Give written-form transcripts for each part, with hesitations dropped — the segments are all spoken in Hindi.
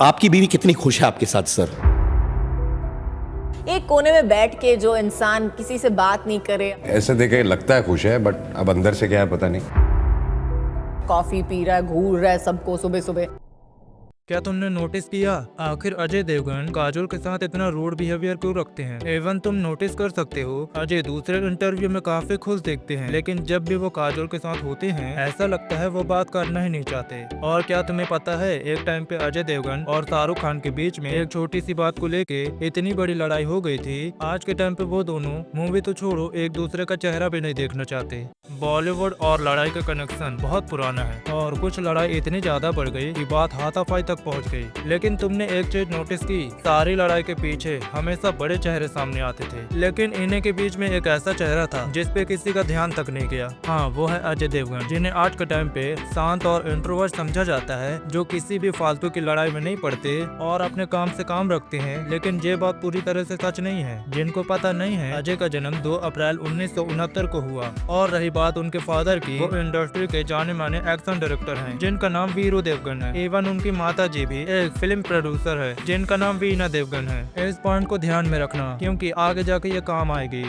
आपकी बीवी कितनी खुश है आपके साथ सर? एक कोने में बैठ के जो इंसान किसी से बात नहीं करे, ऐसे देखे लगता है खुश है, बट अब अंदर से क्या है पता नहीं। कॉफी पी रहा है, घूर रहा है सबको सुबह सुबह। क्या तुमने नोटिस किया आखिर अजय देवगन काजोल के साथ इतना रूड बिहेवियर क्यों रखते हैं? एवन तुम नोटिस कर सकते हो अजय दूसरे इंटरव्यू में काफी खुश दिखते हैं, लेकिन जब भी वो काजोल के साथ होते हैं ऐसा लगता है वो बात करना ही नहीं चाहते। और क्या तुम्हें पता है एक टाइम पे अजय देवगन और शाहरुख खान के बीच में एक छोटी सी बात को लेके इतनी बड़ी लड़ाई हो गई थी। आज के टाइम पे वो दोनों मूवी तो छोड़ो एक दूसरे का चेहरा भी नहीं देखना चाहते। बॉलीवुड और लड़ाई का कनेक्शन बहुत पुराना है और कुछ लड़ाई इतनी ज्यादा बढ़ गई कि बात हाथापाई तक पहुंच गई। लेकिन तुमने एक चीज नोटिस की, सारी लड़ाई के पीछे हमेशा बड़े चेहरे सामने आते थे, लेकिन इन्हीं के बीच में एक ऐसा चेहरा था जिस पे किसी का ध्यान तक नहीं गया। हाँ, वो है अजय देवगन, जिन्हें आज के टाइम पे शांत और इंट्रोवर्ट समझा जाता है, जो किसी भी फालतू की लड़ाई में नहीं पड़ते और अपने काम से काम रखते हैं। लेकिन ये बात पूरी तरह से सच नहीं है। जिनको पता नहीं है, अजय का जन्म 2 अप्रैल 1969 को हुआ। और रही बात उनके फादर की, वो इंडस्ट्री के जाने माने एक्शन डायरेक्टर हैं, जिनका नाम वीरू देवगन है। इवन उनकी माता जी भी एक फिल्म प्रोड्यूसर है, जिनका नाम वीना देवगन है। इस पॉइंट को ध्यान में रखना, क्योंकि आगे जाके ये काम आएगी।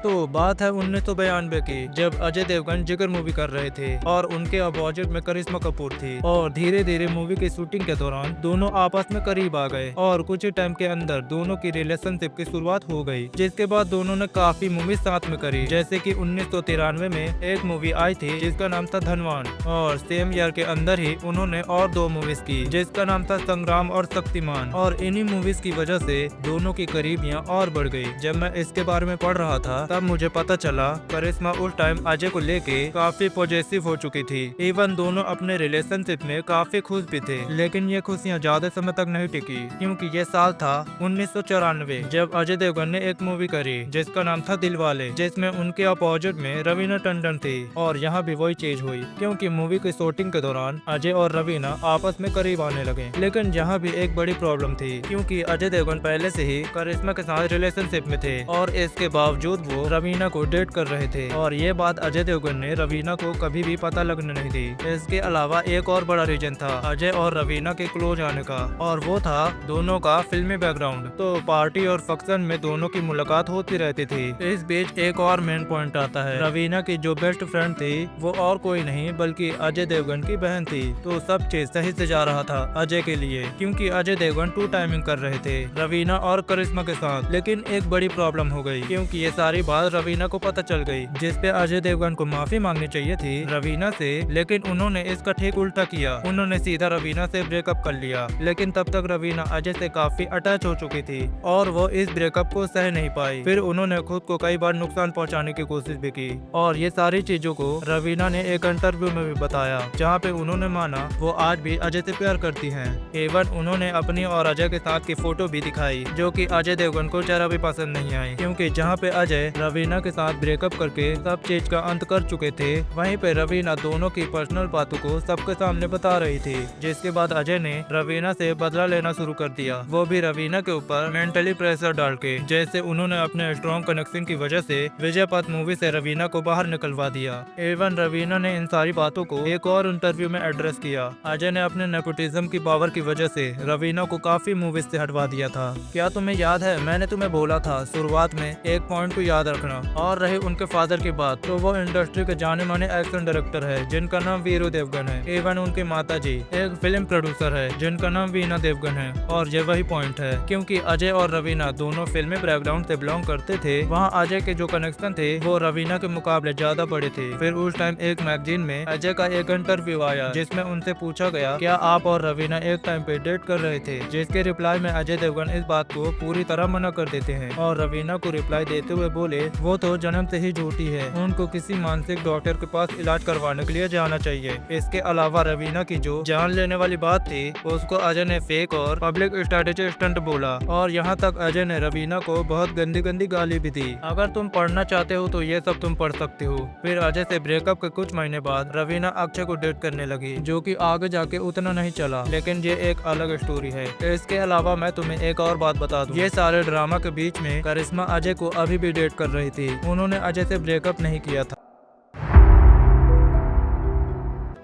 तो बात है 1992 की, जब अजय देवगन जिगर मूवी कर रहे थे और उनके अपोजिट में करिश्मा कपूर थी। और धीरे धीरे मूवी की शूटिंग के दौरान दोनों आपस में करीब आ गए और कुछ ही टाइम के अंदर दोनों की रिलेशनशिप की शुरुआत हो गई, जिसके बाद दोनों ने काफी मूवी साथ में करी। जैसे कि 1993 में एक मूवी आई थी जिसका नाम था धनवान, और सेम ईयर के अंदर ही उन्होंने और 2 मूवीज की जिसका नाम था संग्राम और शक्तिमान। और इन्हीं मूवीज की वजह से दोनों की करीबियां और बढ़ गई। जब मैं इसके बारे में पढ़ रहा था तब मुझे पता चला करिश्मा उस टाइम अजय को लेके काफी पॉजिटिव हो चुकी थी। इवन दोनों अपने रिलेशनशिप में काफी खुश भी थे, लेकिन ये खुशियां ज्यादा समय तक नहीं टिकी, क्योंकि ये साल था 1994, जब अजय देवगन ने एक मूवी करी जिसका नाम था दिलवाले, जिसमें उनके अपोजिट में रवीना टंडन थी। और यहाँ भी वही चीज हुई, क्योंकि मूवी की शूटिंग के दौरान अजय और रवीना आपस में करीब आने लगे। लेकिन यहाँ भी एक बड़ी प्रॉब्लम थी, क्योंकि अजय देवगन पहले से ही करिश्मा के साथ रिलेशनशिप में थे और इसके बावजूद वो रवीना को डेट कर रहे थे। और ये बात अजय देवगन ने रवीना को कभी भी पता लगने नहीं दी। इसके अलावा एक और बड़ा रीजन था अजय और रवीना के क्लोज आने का, और वो था दोनों का फिल्मी बैकग्राउंड। तो पार्टी और फंक्शन में दोनों की मुलाकात होती रहती थी। इस बीच एक और मेन पॉइंट आता है, रवीना की जो बेस्ट फ्रेंड थी वो और कोई नहीं बल्कि अजय देवगन की बहन थी। तो सब चीज सही से जा रहा था अजय के लिए, क्योंकि अजय देवगन 2 टाइमिंग कर रहे थे रवीना और करिश्मा के साथ। लेकिन एक बड़ी प्रॉब्लम हो गई, क्योंकि ये सारी बात रवीना को पता चल गई, जिस पे अजय देवगन को माफी मांगनी चाहिए थी रवीना से, लेकिन उन्होंने इसका ठीक उल्टा किया। उन्होंने सीधा रवीना से ब्रेकअप कर लिया। लेकिन तब तक रवीना अजय से काफी अटैच हो चुकी थी और वो इस ब्रेकअप को सह नहीं पाई। फिर उन्होंने खुद को कई बार नुकसान पहुंचाने की कोशिश भी की, और ये सारी चीजों को रवीना ने एक इंटरव्यू में भी बताया, जहाँ पे उन्होंने माना वो आज भी अजय से प्यार करती हैं। एवं उन्होंने अपनी और अजय के साथ की फोटो भी दिखाई, जो कि अजय देवगन को जरा भी पसंद नहीं आई, क्योंकि जहाँ पे अजय रवीना के साथ ब्रेकअप करके सब चीज का अंत कर चुके थे, वहीं पे रवीना दोनों की पर्सनल बातों को सबके सामने बता रही थी। जिसके बाद अजय ने रवीना से बदला लेना शुरू कर दिया, वो भी रवीना के ऊपर मेंटली प्रेशर डाल के। जैसे उन्होंने अपने स्ट्रॉन्ग कनेक्शन की वजह से विजयपथ मूवी से रवीना को बाहर निकलवा दिया। एवन रवीना ने इन सारी बातों को एक और इंटरव्यू में एड्रेस किया। अजय ने अपने नेपोटिज्म की पावर की वजह से रवीना को काफी मूवीज से हटवा दिया था। क्या तुम्हें याद है, मैंने तुम्हें बोला था शुरुआत में एक पॉइंट को याद रखना। और रहे उनके फादर की बात, तो वो इंडस्ट्री के जाने माने एक्शन डायरेक्टर है, जिनका नाम वीरू देवगन है। एवन उनकी माता जी एक फिल्म प्रोड्यूसर है, जिनका नाम वीना देवगन है। और ये वही पॉइंट है, क्योंकि अजय और रवीना दोनों फिल्मी बैकग्राउंड से बिलोंग करते थे। वहाँ अजय के जो कनेक्शन थे वो रवीना के मुकाबले ज्यादा बड़े थे। फिर उस टाइम एक मैगजीन में अजय का एक इंटरव्यू आया, जिसमें उनसे पूछा गया क्या आप और रवीना एक टाइम पे डेट कर रहे थे, जिसके रिप्लाई में अजय देवगन इस बात को पूरी तरह मना कर देते हैं। और रवीना को रिप्लाई देते हुए बोले वो तो जन्म से ही झूठी है, उनको किसी मानसिक डॉक्टर के पास इलाज करवाने के लिए जाना चाहिए। इसके अलावा रवीना की जो जान लेने वाली बात थी उसको अजय ने फेक और पब्लिक स्ट्रेटेजी स्टंट बोला। और यहाँ तक अजय ने रवीना को बहुत गंदी गंदी गाली भी दी। अगर तुम पढ़ना चाहते हो तो ये सब तुम पढ़ सकते हो। फिर अजय से ब्रेकअप के कुछ महीने बाद रवीना अक्षय को डेट करने लगी, जो कि आगे जाके उतना नहीं चला, लेकिन ये एक अलग स्टोरी है। इसके अलावा मैं तुम्हें एक और बात बता दूं, ये सारे ड्रामा के बीच में करिश्मा अजय को अभी भी डेट कर रही थी। उन्होंने अजय से ब्रेकअप नहीं किया था।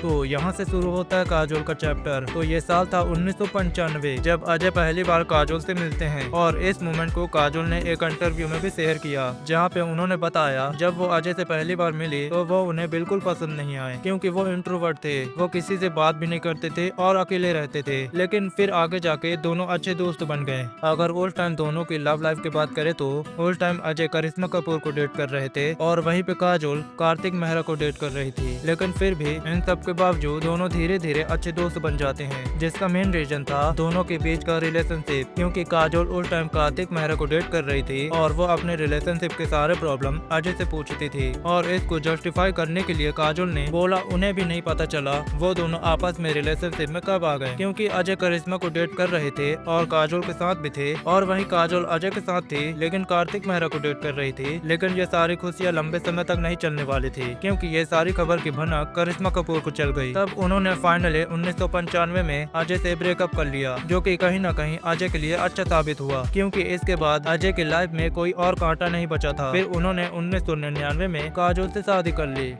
तो यहाँ से शुरू होता है काजोल का चैप्टर। तो ये साल था 1995 जब अजय पहली बार काजोल से मिलते हैं और इस मोमेंट को काजोल ने एक इंटरव्यू में भी शेयर किया, जहाँ पे उन्होंने बताया जब वो अजय से पहली बार मिली तो वो उन्हें बिल्कुल पसंद नहीं आए, क्योंकि वो इंट्रोवर्ट थे, वो किसी से बात भी नहीं करते थे और अकेले रहते थे। लेकिन फिर आगे जाके दोनों अच्छे दोस्त बन गए। अगर उस टाइम दोनों की लव लाइफ की बात करें तो उस टाइम अजय करिश्मा कपूर को डेट कर रहे थे और वहीं पे काजोल कार्तिक मेहरा को डेट कर रही थी। लेकिन फिर भी इन सब के बावजूद दोनों धीरे धीरे अच्छे दोस्त बन जाते हैं, जिसका मेन रीजन था दोनों के बीच का रिलेशनशिप, क्योंकि काजोल उस टाइम कार्तिक मेहरा को डेट कर रही थी और वो अपने रिलेशनशिप के सारे प्रॉब्लम अजय से पूछती थी। और इसको जस्टिफाई करने के लिए काजोल ने बोला उन्हें भी नहीं पता चला वो दोनों आपस में रिलेशनशिप में कब आ गए, क्योंकि अजय करिश्मा को डेट कर रहे थे और काजोल के साथ भी थे, और वहीं काजोल अजय के साथ थी लेकिन कार्तिक मेहरा को डेट कर रही थी। लेकिन ये सारी खुशियां लंबे समय तक नहीं चलने वाली थी, क्योंकि ये सारी खबर की भनक करिश्मा कपूर को चल गई। तब उन्होंने फाइनली 1995 में अजय से ब्रेकअप कर लिया, जो कि कहीं न कहीं अजय के लिए अच्छा साबित हुआ, क्योंकि इसके बाद अजय की लाइफ में कोई और कांटा नहीं बचा था। फिर उन्होंने 1999 में काजोल से शादी कर ली।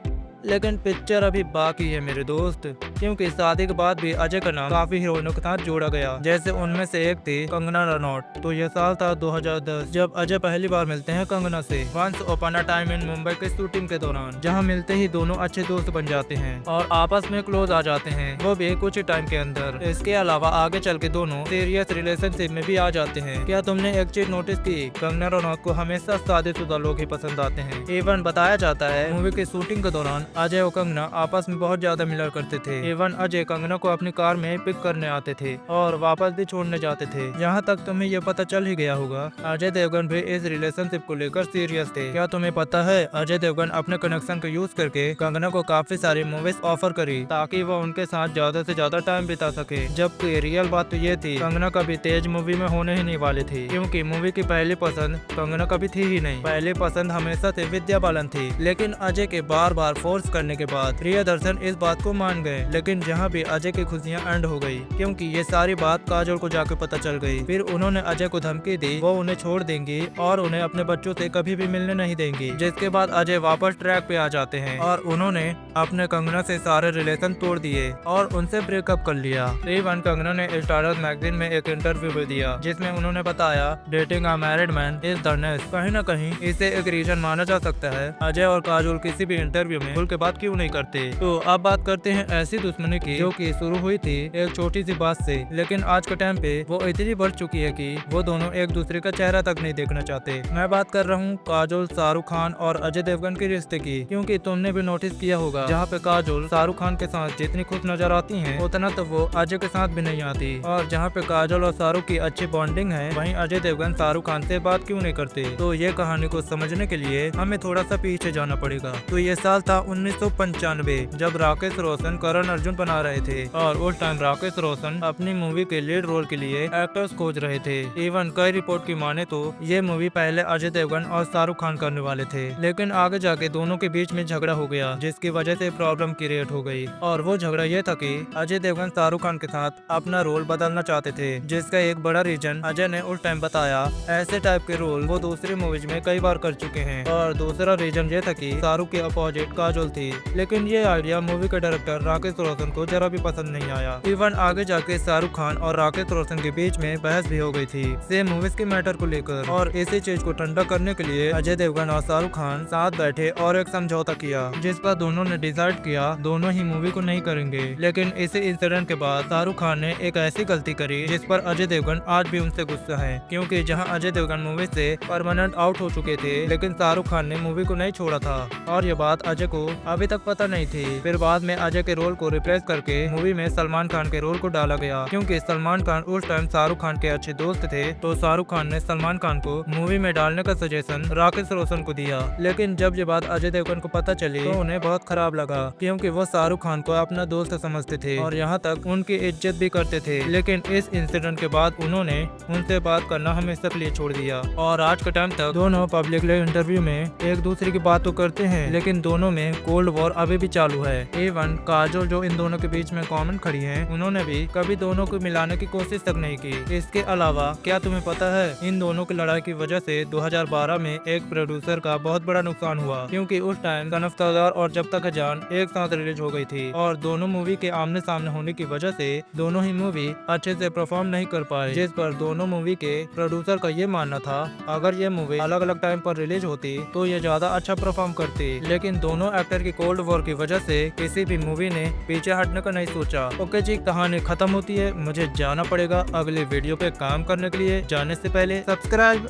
लेकिन पिक्चर अभी बाकी है मेरे दोस्त, क्योंकि शादी के बाद भी अजय का नाम काफी हीरोइनों के साथ जोड़ा गया, जैसे उनमें से एक थी कंगना रनौत। तो यह साल था 2010 जब अजय पहली बार मिलते हैं कंगना से once upon a time in Mumbai के शूटिंग के दौरान, जहां मिलते ही दोनों अच्छे दोस्त बन जाते हैं और आपस में क्लोज आ जाते हैं, वो भी कुछ टाइम के अंदर। इसके अलावा आगे चल के दोनों सीरियस रिलेशनशिप में भी आ जाते हैं। क्या तुमने एक चीज नोटिस की, कंगना रनौत को हमेशा शादीशुदा लोग ही पसंद आते हैं। इवन बताया जाता है मूवी की शूटिंग के दौरान अजय और कंगना आपस में बहुत ज्यादा मिला करते थे। इवन अजय कंगना को अपनी कार में पिक करने आते थे और वापस भी छोड़ने जाते थे। यहाँ तक तुम्हें ये पता चल ही गया होगा अजय देवगन भी इस रिलेशनशिप को लेकर सीरियस थे। क्या तुम्हें पता है अजय देवगन अपने कनेक्शन को यूज करके कंगना को काफी सारी मूवीज ऑफर करी ताकि वो उनके साथ ज्यादा से ज्यादा टाइम बिता सके, जबकि रियल बात तो ये थी कंगना कभी तेज मूवी में होने ही नहीं वाली थी, क्योंकि मूवी की पहली पसंद कंगना कभी थी ही नहीं। पहली पसंद हमेशा से विद्या बालन थी। लेकिन अजय के बार बार फोर्स करने के बाद प्रियदर्शन इस बात को मान गए। लेकिन जहाँ भी अजय की खुशियाँ एंड हो गई, क्योंकि ये सारी बात काजोल को जाके पता चल गई। फिर उन्होंने अजय को धमकी दी वो उन्हें छोड़ देंगी और उन्हें अपने बच्चों से कभी भी मिलने नहीं देंगी, जिसके बाद अजय वापस ट्रैक पे आ जाते हैं और उन्होंने अपने कंगना से सारे रिलेशन तोड़ दिए और उनसे ब्रेकअप कर लिया। इवन कंगना ने स्टारस मैगजीन में एक इंटरव्यू भी दिया, जिसमें उन्होंने बताया dating a married man is the next. कहीं न कहीं इसे एक रीजन माना जा सकता है अजय और काजोल किसी भी इंटरव्यू में खुल के बात क्यों नहीं करते। तो अब बात करते हैं ऐसी दुश्मनी की जो कि शुरू हुई थी एक छोटी सी बात से, लेकिन आज के टाइम पे वो इतनी बढ़ चुकी है कि वो दोनों एक दूसरे का चेहरा तक नहीं देखना चाहते। मैं बात कर रहा हूँ काजोल, शाहरुख खान और अजय देवगन के रिश्ते की, क्योंकि तुमने भी नोटिस किया होगा जहाँ पे काजोल शाहरुख खान के साथ जितनी खुश नजर आती है उतना तो वो अजय के साथ भी नहीं आती, और जहाँ पे काजोल और शाहरुख की अच्छी बॉन्डिंग है वहीं अजय देवगन शाहरुख खान से बात क्यों नहीं करते। तो ये कहानी को समझने के लिए हमें थोड़ा सा पीछे जाना पड़ेगा। तो ये साल था 1995 जब राकेश रोशन करण अर्जुन बना रहे थे, और उस टाइम राकेश रोशन अपनी मूवी के लीड रोल के लिए एक्टर्स खोज रहे थे। इवन कई रिपोर्ट की माने तो ये मूवी पहले अजय देवगन और शाहरुख खान करने वाले थे, लेकिन आगे जाके दोनों के बीच में झगड़ा हो गया, जिसकी वजह से प्रॉब्लम क्रिएट हो गई। और वो झगड़ा ये था कि अजय देवगन शाहरुख खान के साथ अपना रोल बदलना चाहते थे, जिसका एक बड़ा रीजन अजय ने उस टाइम बताया ऐसे टाइप के रोल वो दूसरी मूवीज में कई बार कर चुके हैं, और दूसरा रीजन ये था कि शाहरुख के अपोजिट काजोल थी। लेकिन ये आइडिया मूवी के डायरेक्टर राकेश रोशन को जरा भी पसंद नहीं आया। इवन आगे जाके शाहरुख खान और राकेश रोशन के बीच में बहस भी हो गई थी सेम मूवीज के मैटर को लेकर, और इसी चीज को ठंडा करने के लिए अजय देवगन और शाहरुख खान साथ बैठे और एक समझौता किया, जिस पर दोनों ने डिसाइड किया दोनों ही मूवी को नहीं करेंगे। लेकिन इसी इंसिडेंट के बाद शाहरुख खान ने एक ऐसी गलती करी जिस पर अजय देवगन आज भी उनसे गुस्सा है, क्योंकि जहां अजय देवगन मूवी से परमानेंट आउट हो चुके थे, लेकिन शाहरुख खान ने मूवी को नहीं छोड़ा था, और ये बात अजय को अभी तक पता नहीं थी। फिर बाद में अजय के रोल को रिप्लेस करके मूवी में सलमान खान के रोल को डाला गया, क्योंकि सलमान खान उस टाइम शाहरुख खान के अच्छे दोस्त थे। तो शाहरुख खान ने सलमान खान को मूवी में डालने का सजेशन राकेश रोशन को दिया। लेकिन जब ये बात अजय देवगन को पता चली तो उन्हें बहुत खराब लगा, क्योंकि वो शाहरुख खान को अपना दोस्त समझते थे और यहाँ तक उनकी इज्जत भी करते थे। लेकिन इस इंसिडेंट के बाद उन्होंने उनसे बात करना हमेशा के लिए छोड़ दिया, और आज के टाइम तक दोनों पब्लिकली इंटरव्यू में एक दूसरे की बात तो करते हैं, लेकिन दोनों में कोल्ड वॉर अभी भी चालू है। इवन काजोल जो जो इन दोनों के बीच में कॉमन खड़ी हैं, उन्होंने भी कभी दोनों को मिलाने की कोशिश तक नहीं की। इसके अलावा क्या तुम्हें पता है, इन दोनों की लड़ाई की वजह से 2012 में एक प्रोड्यूसर का बहुत बड़ा नुकसान हुआ, क्योंकि उस टाइम कनफ सरदार और जब तक है जान एक साथ रिलीज हो गई थी और दोनों मूवी के आमने सामने होने की वजह से दोनों ही मूवी अच्छे से परफॉर्म नहीं कर पाए, जिस पर दोनों मूवी के प्रोड्यूसर का ये मानना था अगर ये मूवी अलग अलग टाइम पर रिलीज होती तो ये ज्यादा अच्छा परफॉर्म करती, लेकिन दोनों एक्टर की कोल्ड वॉर की वजह से किसी भी मूवी ने पीछे हटने का नहीं सोचा। ओके जी, कहानी खत्म होती है, मुझे जाना पड़ेगा अगले वीडियो पे काम करने के लिए। जाने से पहले सब्सक्राइब